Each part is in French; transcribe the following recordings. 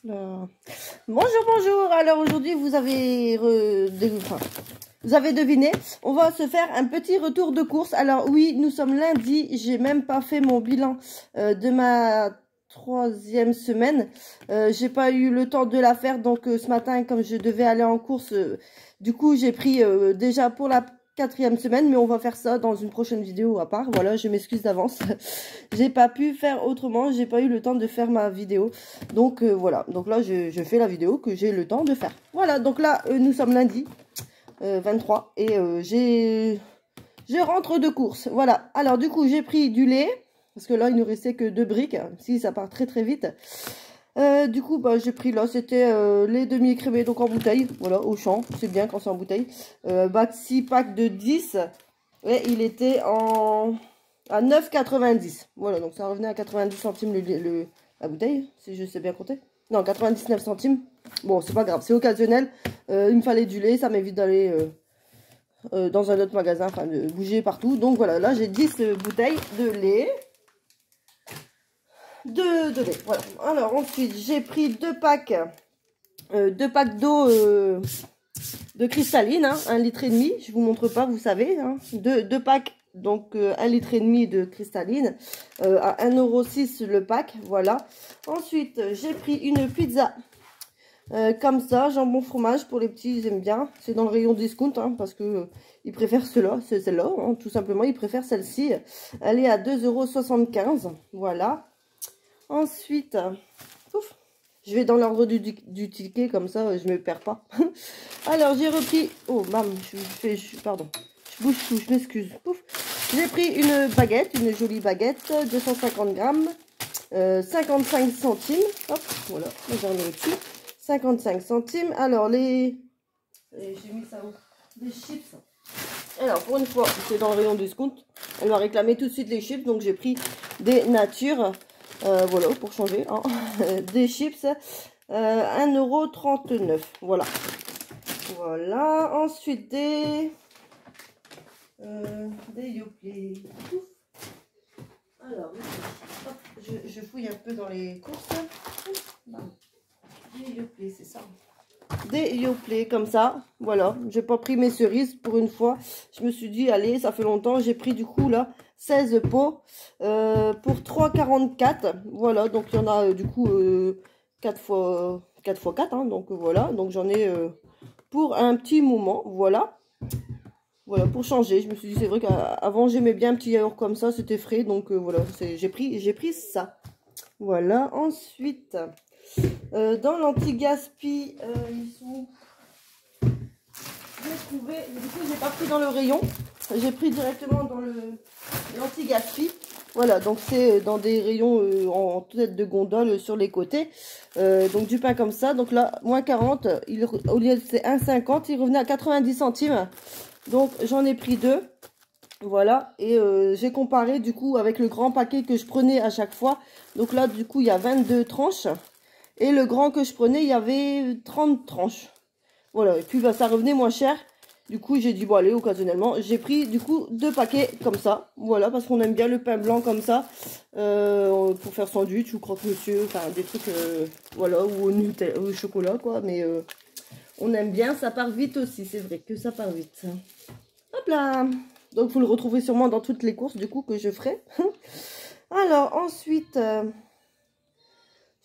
Là. Bonjour, bonjour. Alors aujourd'hui, vous avez deviné, on va se faire un petit retour de course. Alors oui, nous sommes lundi. J'ai même pas fait mon bilan de ma 3e semaine. J'ai pas eu le temps de la faire. Donc ce matin, comme je devais aller en course, du coup j'ai pris déjà pour la 4e semaine, mais on va faire ça dans une prochaine vidéo à part. Voilà, je m'excuse d'avance. J'ai pas pu faire autrement, j'ai pas eu le temps de faire ma vidéo. Donc voilà, donc là je fais la vidéo que j'ai le temps de faire. Voilà, donc là nous sommes lundi 23 et je rentre de course. Voilà, alors du coup j'ai pris du lait, parce que là il nous restait que 2 briques, si ça part très très vite. Du coup, bah, j'ai pris là, c'était lait demi-écrémé, donc en bouteille, voilà, au champ, c'est bien quand c'est en bouteille. 6 packs de 10, et il était à 9,90. Voilà, donc ça revenait à 90 centimes la bouteille, si je sais bien compter. Non, 99 centimes. Bon, c'est pas grave, c'est occasionnel. Il me fallait du lait, ça m'évite d'aller dans un autre magasin, enfin de bouger partout. Donc voilà, là j'ai 10 bouteilles de lait. De lait, voilà. Alors ensuite, j'ai pris 2 packs d'eau de cristalline, hein, 1,5 litre. Je vous montre pas, vous savez. Hein, deux packs, donc 1,5 litre de cristalline à 1,06 € le pack. Voilà. Ensuite, j'ai pris une pizza comme ça, jambon fromage pour les petits, ils aiment bien. C'est dans le rayon discount, hein, parce que ils préfèrent celle-là, hein, tout simplement. Ils préfèrent celle-ci. Elle est à 2,75 €. Voilà. Ensuite, ouf, je vais dans l'ordre du ticket, comme ça je me perds pas. Alors j'ai repris, oh mam, pardon, je bouge tout, je m'excuse. J'ai pris une baguette, une jolie baguette, 250 grammes, 55 centimes. Hop, voilà, j'en ai au-dessus. 55 centimes. Alors j'ai mis ça où? Des chips. Alors pour une fois, c'est dans le rayon discount. Elle m'a réclamé tout de suite les chips, donc j'ai pris des natures. Voilà, pour changer, hein. Des chips, 1,39 €. Voilà. Voilà. Ensuite, des Yoplait. Alors, hop, je fouille un peu dans les courses. Des Yoplait, c'est ça. Des Yoplait, comme ça. Voilà. J'ai pas pris mes cerises pour une fois. Je me suis dit, allez, ça fait longtemps. J'ai pris du coup, là, 16 pots pour 3,44. Voilà, donc il y en a du coup 4 fois 4, hein, donc voilà, donc j'en ai pour un petit moment, voilà. Voilà, pour changer, je me suis dit, c'est vrai qu'avant j'aimais bien un petit yaourt comme ça, c'était frais, donc voilà, j'ai pris ça. Voilà, ensuite, dans l'anti-gaspi, ils sont... J'ai trouvé, du coup j'ai pas pris dans le rayon, j'ai pris directement dans l'anti-gaspi. Voilà, donc c'est dans des rayons en tête de gondole sur les côtés. Donc du pain comme ça, donc là, moins 40, au lieu de c'est 1,50, il revenait à 90 centimes. Donc j'en ai pris 2. Voilà, et j'ai comparé du coup avec le grand paquet que je prenais à chaque fois. Donc là, du coup, il y a 22 tranches. Et le grand que je prenais, il y avait 30 tranches. Voilà, et puis bah, ça revenait moins cher. Du coup, j'ai dit, bon, allez, occasionnellement, j'ai pris, du coup, 2 paquets comme ça. Voilà, parce qu'on aime bien le pain blanc comme ça. Pour faire sandwich ou croque-monsieur, enfin, des trucs, voilà, ou au chocolat, quoi. Mais on aime bien, ça part vite aussi, c'est vrai que ça part vite. Hop là. Donc, vous le retrouvez sûrement dans toutes les courses, du coup, que je ferai. Alors, ensuite,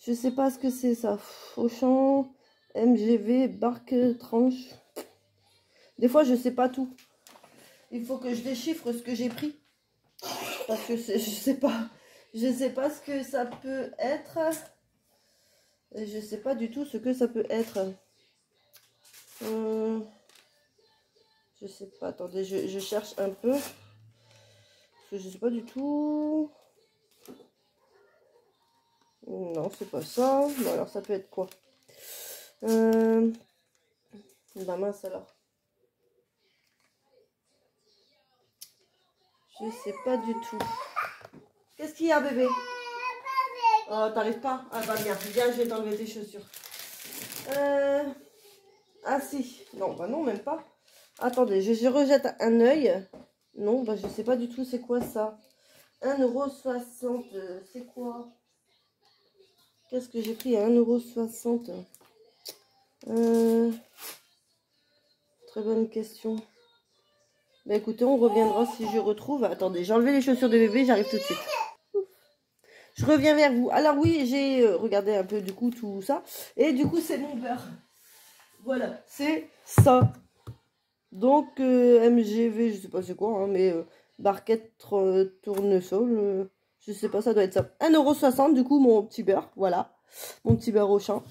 je sais pas ce que c'est, ça. Auchan, MGV, Barque, Tranche... Des fois, je sais pas tout. Il faut que je déchiffre ce que j'ai pris. Parce que je sais pas. Je sais pas ce que ça peut être. Et je sais pas du tout ce que ça peut être. Je sais pas. Attendez, je cherche un peu. Parce que je sais pas du tout. Non, c'est pas ça. Bon, alors ça peut être quoi? La mince alors. Je sais pas du tout. Qu'est-ce qu'il y a, bébé? Oh, t'arrives pas? Ah bah bien, je vais t'enlever tes chaussures. Ah si. Non, bah non, même pas. Attendez, je rejette un œil. Non, bah je sais pas du tout c'est quoi ça. 1,60 €, c'est quoi? Qu'est-ce que j'ai pris à 1,60 €? Très bonne question. Bah écoutez, on reviendra si je retrouve. Attendez, j'ai enlevé les chaussures de bébé, j'arrive tout de suite. Je reviens vers vous. Alors oui, j'ai regardé un peu du coup tout ça. Et du coup, c'est mon beurre. Voilà, c'est ça. Donc, MGV, je sais pas c'est quoi, hein, mais barquette tournesol, je sais pas, ça doit être ça. 1,60 € du coup, mon petit beurre, voilà. Mon petit beurre au champ.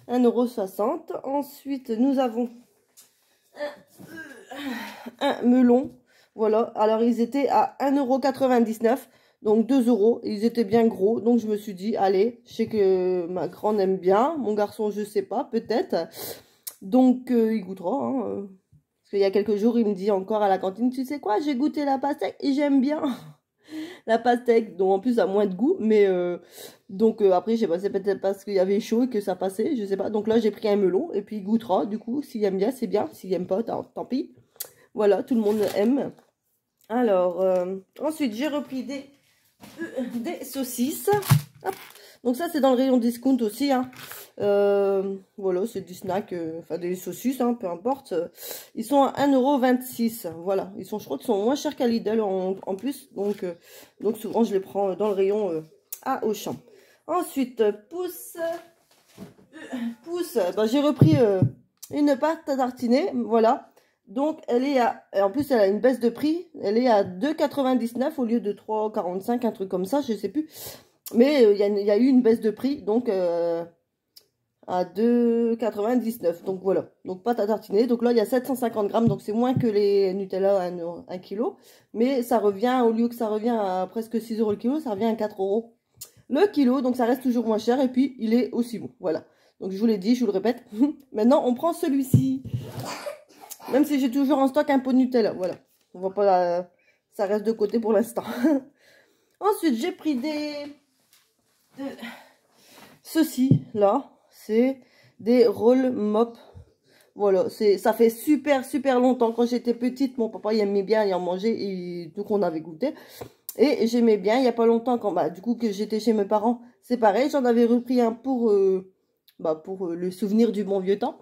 1,60 €. Ensuite, nous avons un melon. Voilà, alors ils étaient à 1,99 €. Donc 2 €, ils étaient bien gros, donc je me suis dit, allez, je sais que ma grande aime bien, mon garçon je sais pas, peut-être, donc il goûtera, hein, parce qu'il y a quelques jours il me dit encore à la cantine, tu sais quoi, j'ai goûté la pastèque et j'aime bien la pastèque, donc en plus ça a moins de goût, mais donc après je sais pas, c'est peut-être parce qu'il y avait chaud et que ça passait, je sais pas, donc là j'ai pris un melon et puis il goûtera, du coup s'il aime bien c'est bien, s'il aime pas tant pis, voilà, tout le monde aime. Alors ensuite j'ai repris des saucisses. Hop. Donc ça c'est dans le rayon discount aussi, hein. Voilà, c'est du snack, enfin des saucisses, hein, peu importe. Ils sont à 1,26 €. Voilà, ils sont, je crois qu'ils sont moins chers qu'à Lidl en plus, donc souvent je les prends dans le rayon à Auchan. Ensuite, pousse, bah, j'ai repris une pâte à tartiner, voilà. Donc, elle est à... En plus, elle a une baisse de prix. Elle est à 2,99 € au lieu de 3,45 €, un truc comme ça, je sais plus. Mais il y a eu une baisse de prix, donc à 2,99 €. Donc, voilà. Donc, pâte à tartiner. Donc là, il y a 750 grammes, donc c'est moins que les Nutella à 1 kg. Mais ça revient, au lieu que ça revient à presque 6 € le kilo, ça revient à 4 € le kilo. Donc, ça reste toujours moins cher et puis, il est aussi bon. Voilà. Donc, je vous l'ai dit, je vous le répète. Maintenant, on prend celui-ci. Même si j'ai toujours en stock un pot de Nutella, voilà. On voit pas la... Ça reste de côté pour l'instant. Ensuite, j'ai pris ceci, là. C'est des roll mop. Voilà, ça fait super longtemps. Quand j'étais petite, mon papa, il aimait bien y en manger. Et donc, on avait goûté. Et j'aimais bien, il n'y a pas longtemps, quand bah, du coup, que j'étais chez mes parents. C'est pareil, j'en avais repris un pour le souvenir du bon vieux temps.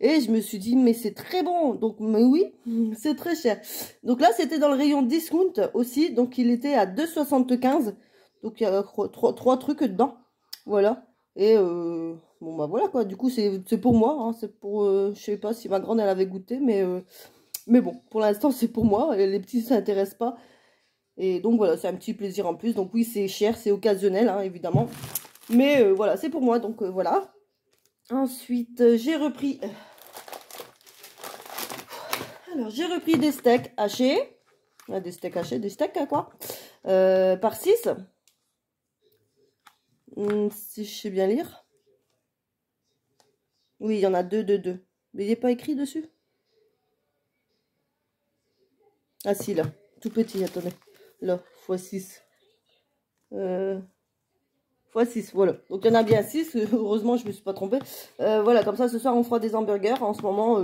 Et je me suis dit, mais c'est très bon. Donc, mais oui, c'est très cher. Donc là, c'était dans le rayon discount aussi. Donc, il était à 2,75 €. Donc, il y a trois trucs dedans. Voilà. Et bon, bah voilà quoi. Du coup, c'est pour moi. Hein. C'est pour, je sais pas si ma grande, elle avait goûté. Mais bon, pour l'instant, c'est pour moi. Et les petits ne s'intéressent pas. Et donc, voilà, c'est un petit plaisir en plus. Donc, oui, c'est cher. C'est occasionnel, hein, évidemment. Mais voilà, c'est pour moi. Donc, voilà. Ensuite, j'ai repris... Alors, j'ai repris des steaks hachés. Des steaks hachés, des steaks à quoi par 6. Si je sais bien lire. Oui, il y en a 2. Mais il n'est pas écrit dessus. Ah si, là. Tout petit, attendez. Là, x6. x6, voilà. Donc, il y en a bien 6. Heureusement, je ne me suis pas trompée. Voilà, comme ça, ce soir, on fera des hamburgers. En ce moment,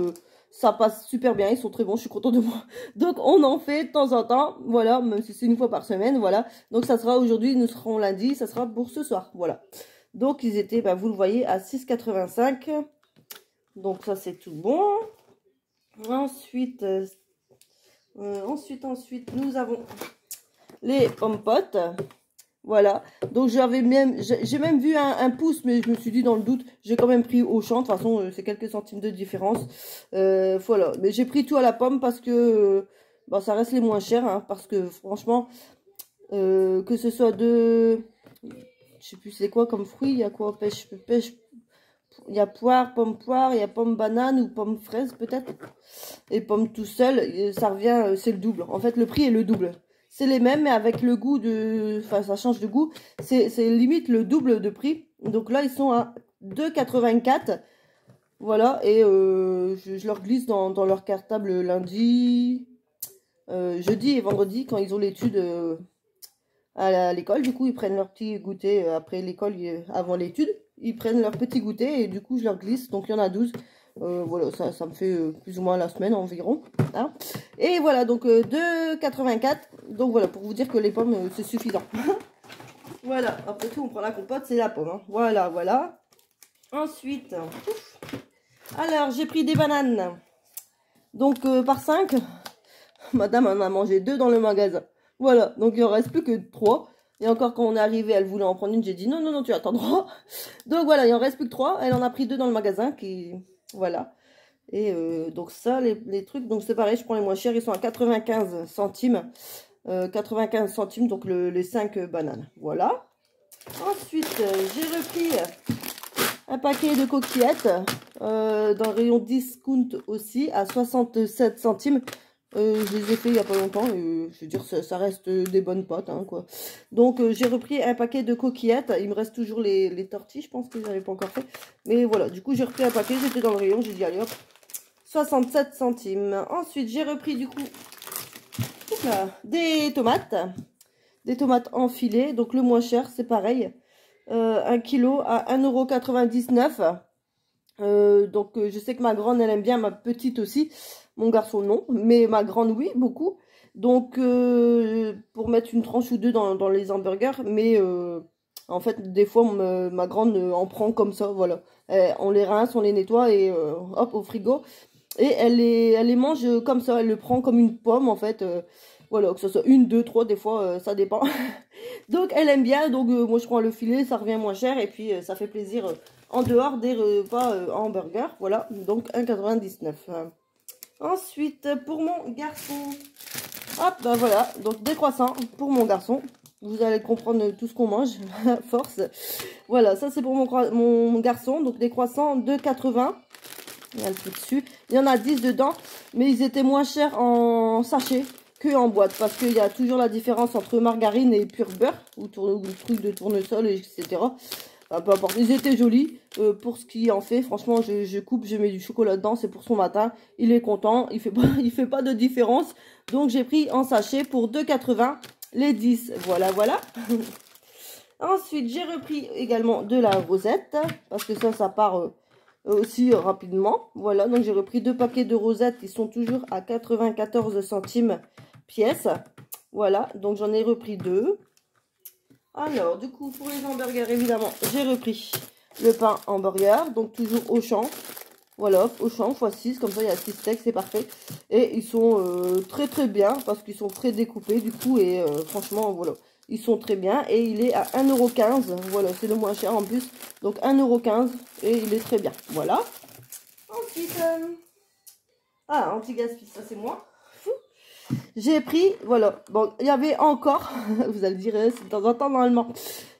ça passe super bien. Ils sont très bons. Je suis contente de moi. Donc, on en fait de temps en temps. Voilà, même si c'est une fois par semaine. Voilà. Donc, ça sera aujourd'hui. Nous serons lundi. Ça sera pour ce soir. Voilà. Donc, ils étaient, bah, vous le voyez, à 6,85 €. Donc, ça, c'est tout bon. Ensuite, nous avons les pommes potes. Voilà, donc j'ai même vu un pouce, mais je me suis dit dans le doute, j'ai quand même pris Auchan, de toute façon c'est quelques centimes de différence, voilà, mais j'ai pris tout à la pomme parce que bah, ça reste les moins chers, hein, parce que franchement, que ce soit je sais plus c'est quoi comme fruit, il y a quoi, pêche, il y a poire, il y a pomme banane ou pomme fraise peut-être, et pomme tout seul, ça revient, c'est le double, en fait le prix est le double. C'est les mêmes, mais avec le goût de... Enfin, ça change de goût. C'est limite le double de prix. Donc là, ils sont à 2,84 €. Voilà, et je leur glisse dans leur cartable lundi, jeudi et vendredi, quand ils ont l'étude à l'école. Du coup, ils prennent leur petit goûter après l'école, avant l'étude. Ils prennent leur petit goûter et du coup, je leur glisse. Donc, il y en a 12. Voilà, ça me fait plus ou moins la semaine environ. Hein. Et voilà, donc 2,84 €. Donc voilà, pour vous dire que les pommes, c'est suffisant. Voilà, après tout, on prend la compote, c'est la pomme. Hein. Voilà, voilà. Ensuite, alors, j'ai pris des bananes. Donc, par 5, madame en a mangé 2 dans le magasin. Voilà, donc il en reste plus que 3. Et encore, quand on est arrivé, elle voulait en prendre une. J'ai dit non, non, non, tu attendras. Donc voilà, il en reste plus que 3. Elle en a pris 2 dans le magasin. Voilà. Et donc ça, les trucs, donc c'est pareil, je prends les moins chers. Ils sont à 95 centimes. 95 centimes, donc les 5 bananes. Voilà. Ensuite, j'ai repris un paquet de coquillettes dans le rayon discount aussi à 67 centimes. Je les ai fait il n'y a pas longtemps. Et, je veux dire, ça reste des bonnes pâtes, hein, quoi. Donc, j'ai repris un paquet de coquillettes. Il me reste toujours les tortilles, je pense que je n'avais pas encore fait. Mais voilà, du coup, j'ai repris un paquet. J'étais dans le rayon, j'ai dit, allez hop, 67 centimes. Ensuite, j'ai repris du coup là, des tomates. Des tomates enfilées. Donc, le moins cher, c'est pareil. 1 kilo à 1,99 €. Donc, je sais que ma grande, elle aime bien, ma petite aussi. Mon garçon, non. Mais ma grande, oui, beaucoup. Donc, pour mettre une tranche ou deux dans les hamburgers. Mais en fait, des fois, ma grande en prend comme ça, voilà. On les rince, on les nettoie et hop, au frigo. Et elle les mange comme ça. Elle le prend comme une pomme, en fait. Voilà, que ce soit 1, 2, 3, des fois, ça dépend. Donc, elle aime bien. Donc, moi, je prends le filet, ça revient moins cher. Et puis, ça fait plaisir en dehors des repas hamburgers. Voilà, donc 1,99 €. Ensuite, pour mon garçon, hop, ben voilà, donc des croissants pour mon garçon. Vous allez comprendre tout ce qu'on mange, à force. Voilà, ça c'est pour mon garçon, donc des croissants 2,80 €. Il y a le prix dessus. Il y en a 10 dedans, mais ils étaient moins chers en sachet que en boîte. Parce qu'il y a toujours la différence entre margarine et pur beurre, ou truc de tournesol, etc. Peu importe, ils étaient jolis. Pour ce qui en fait, franchement, je coupe, je mets du chocolat dedans, c'est pour son matin. Il est content, il fait pas de différence. Donc j'ai pris en sachet pour 2,80 € les 10. Voilà, voilà. Ensuite, j'ai repris également de la rosette, parce que ça part aussi rapidement. Voilà, donc j'ai repris 2 paquets de rosettes, ils sont toujours à 94 centimes pièce. Voilà, donc j'en ai repris 2. Alors, du coup, pour les hamburgers, évidemment, j'ai repris le pain hamburger. Donc, toujours Auchan. Voilà, Auchan x6. Comme ça, il y a 6 steaks, c'est parfait. Et ils sont très, très bien parce qu'ils sont très découpés, du coup. Et franchement, voilà, ils sont très bien. Et il est à 1,15 €. Voilà, c'est le moins cher en plus. Donc, 1,15 € et il est très bien. Voilà. Ensuite, anti-gaspi, ça c'est moi. J'ai pris, voilà, bon, il y avait encore, vous allez dire, c'est de temps en temps normalement,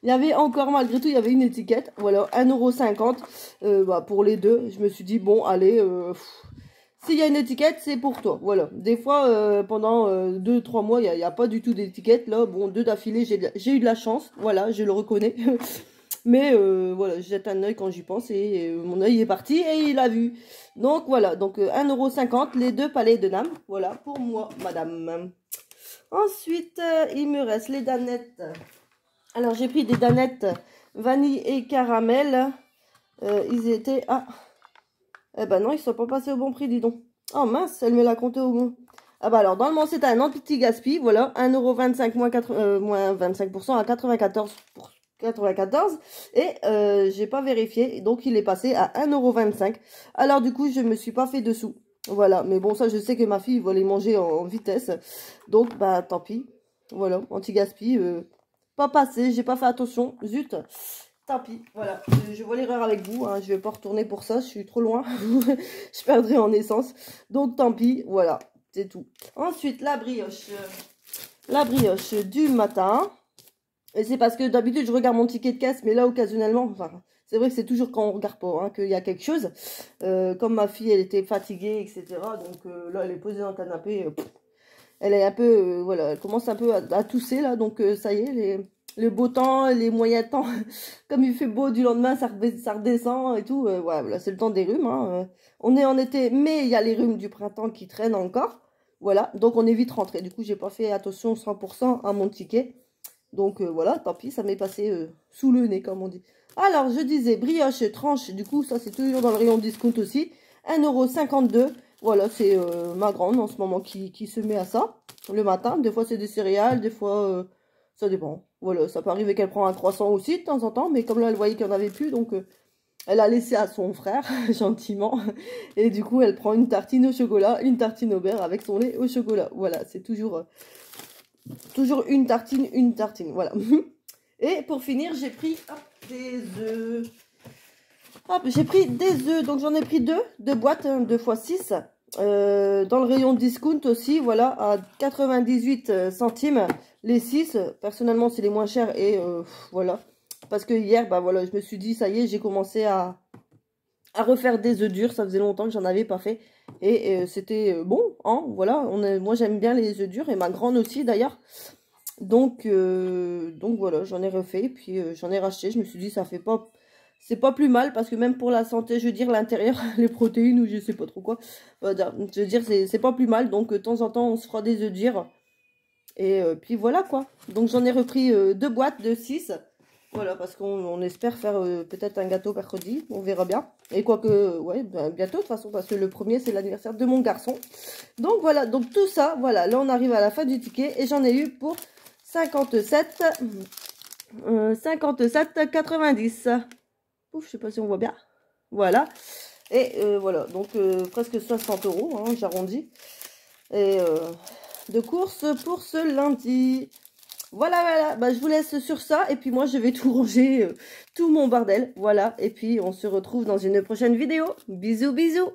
il y avait encore, malgré tout, il y avait une étiquette, voilà, 1,50 €, pour les deux. Je me suis dit, bon, allez, s'il y a une étiquette, c'est pour toi, voilà. Des fois, pendant 2-3 mois, il n'y a pas du tout d'étiquette, là, bon, 2 d'affilée, j'ai eu de la chance, voilà, je le reconnais. Mais voilà, je jette un œil quand j'y pense et mon œil est parti et il a vu. Donc voilà, donc 1,50 € les 2 palets de NAM. Voilà, pour moi, madame. Ensuite, il me reste les danettes. Alors, j'ai pris des danettes vanille et caramel. Ils étaient... Ah, eh ben non, ils ne sont pas passés au bon prix, dis donc. Oh mince, elle me l'a compté au bon. Ah bah alors, normalement, c'est un anti-gaspi. Voilà, 1,25 € moins 25% à 94 et j'ai pas vérifié, donc il est passé à 1,25 €. Alors du coup je me suis pas fait dessous, voilà, mais bon, ça je sais que ma fille va les manger en vitesse, donc bah tant pis. Voilà, anti-gaspi, pas passé, j'ai pas fait attention, zut, tant pis. Voilà, je vois l'erreur avec vous, hein. Je vais pas retourner pour ça, je suis trop loin. Je perdrai en essence, donc tant pis. Voilà, c'est tout. Ensuite la brioche du matin. Et c'est parce que d'habitude, je regarde mon ticket de caisse, mais là, occasionnellement, enfin, c'est vrai que c'est toujours quand on regarde pas, hein, qu'il y a quelque chose. Comme ma fille, elle était fatiguée, etc. Donc là, elle est posée dans le canapé. Elle est un peu, voilà, elle commence un peu à tousser, là. Donc ça y est, le beau temps, les moyens temps, comme il fait beau du lendemain, ça redescend et tout. Ouais, voilà, c'est le temps des rhumes, hein. On est en été, mais il y a les rhumes du printemps qui traînent encore. Voilà, donc on est vite rentré. Du coup, j'ai pas fait attention 100% à mon ticket. Donc voilà, tant pis, ça m'est passé sous le nez, comme on dit. Alors, je disais, brioche tranche, du coup, ça c'est toujours dans le rayon discount aussi. 1,52 €. Voilà, c'est ma grande en ce moment qui se met à ça le matin. Des fois, c'est des céréales, des fois, Ça dépend. Voilà, ça peut arriver qu'elle prend un croissant aussi de temps en temps, mais comme là, elle voyait qu'il n'y en avait plus, donc elle a laissé à son frère, gentiment. Et du coup, elle prend une tartine au chocolat, une tartine au beurre avec son lait au chocolat. Voilà, c'est toujours une tartine, voilà. Et pour finir, j'ai pris des œufs. Hop, j'ai pris des œufs, donc j'en ai pris deux boîtes, 2 x 6. Dans le rayon discount aussi, voilà, à 98 centimes les 6. Personnellement, c'est les moins chers et voilà. Parce que hier, bah voilà, je me suis dit, ça y est, j'ai commencé à refaire des œufs durs. Ça faisait longtemps que j'en avais pas fait. Et c'était bon, hein, voilà. Moi, j'aime bien les œufs durs et ma grande aussi d'ailleurs. Donc voilà, j'en ai refait, puis j'en ai racheté. Je me suis dit, ça fait pas... C'est pas plus mal, parce que même pour la santé, je veux dire, l'intérieur, les protéines ou je sais pas trop quoi. Je veux dire, c'est pas plus mal. Donc, de temps en temps, on se fera des œufs durs. Et puis voilà, quoi. Donc, j'en ai repris 2 boîtes de 6. Voilà, parce qu'on espère faire peut-être un gâteau mercredi. On verra bien. Et quoique, ouais, ben, bientôt, de toute façon, parce que le premier, c'est l'anniversaire de mon garçon. Donc, voilà. Donc, tout ça, voilà. Là, on arrive à la fin du ticket. Et j'en ai eu pour 57,90. Ouf, je sais pas si on voit bien. Voilà. Et voilà, donc presque 60 €, hein, j'arrondis. Et de course pour ce lundi. Voilà. Bah, je vous laisse sur ça. Et puis moi, je vais tout ranger, tout mon bordel. Voilà. Et puis, on se retrouve dans une prochaine vidéo. Bisous, bisous.